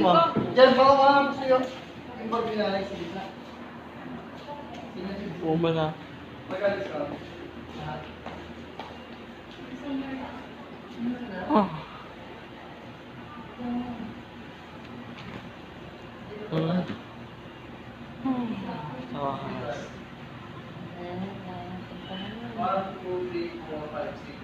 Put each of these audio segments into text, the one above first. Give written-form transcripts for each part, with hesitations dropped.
mo. Diyan, baka mga gusto yung binalay sa gitna. Uma na. Magalis ka. Oh. One, two, three, four, five, six.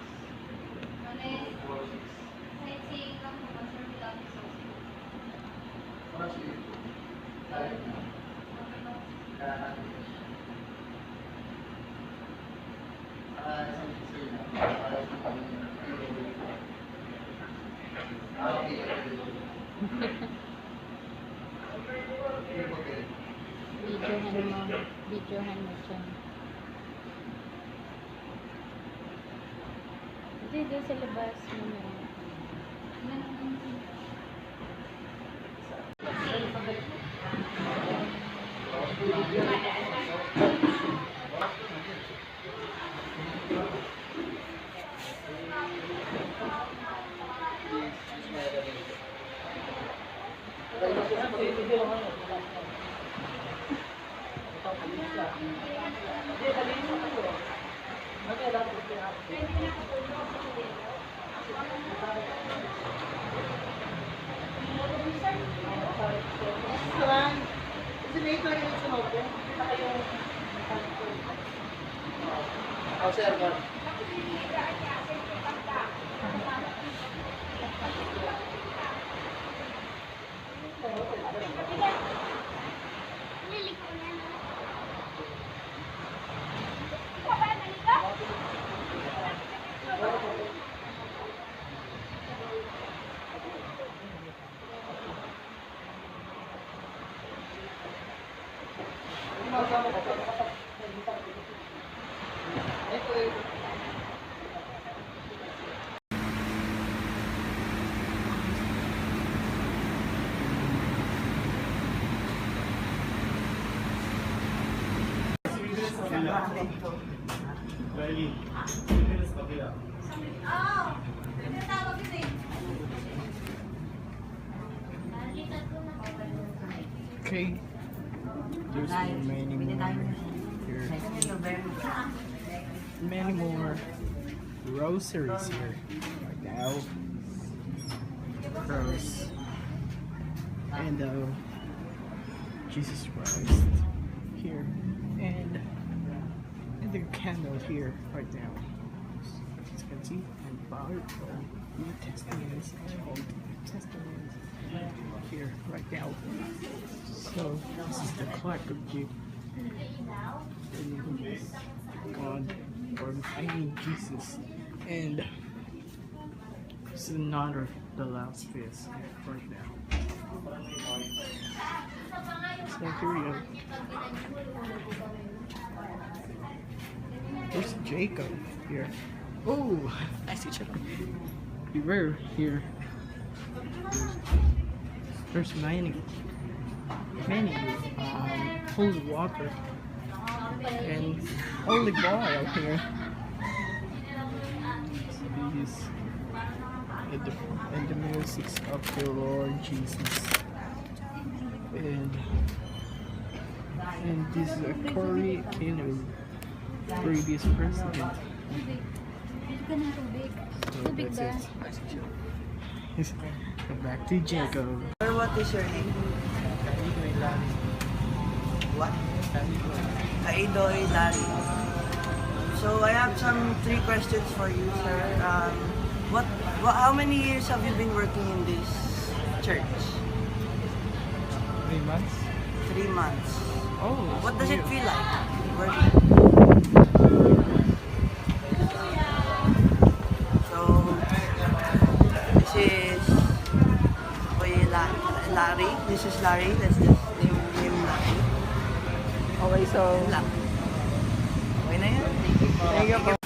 Videohan mo siya. Hindi, doon sa labas mo na. Oh, sir, sir. Okay. There's many more here. Many more groceries here right now. Cross. And Jesus Christ here. And the candle here right now. As you can see, and Bible, New Testaments, and Old Testaments here right now. So this is the clock of Jesus. God, or I mean Jesus, and this is another the last phase right now. So here we go. There's Jacob here. Oh, I see Jacob. Beware here. There's many holy water and olive oil here. These and the music of the Lord Jesus. And this is a Cory Aquino, previous president. So that's it. Go back to Jacob. What is your name? What? Kaidoy Larry. So I have some 3 questions for you, sir. How many years have you been working in this church? 3 months. 3 months. Oh, What does it new. feel like working? So this is Kuya Larry. This is Larry. Let's just name him Larry. Okay, so Lang. Okay na yan? thank you po.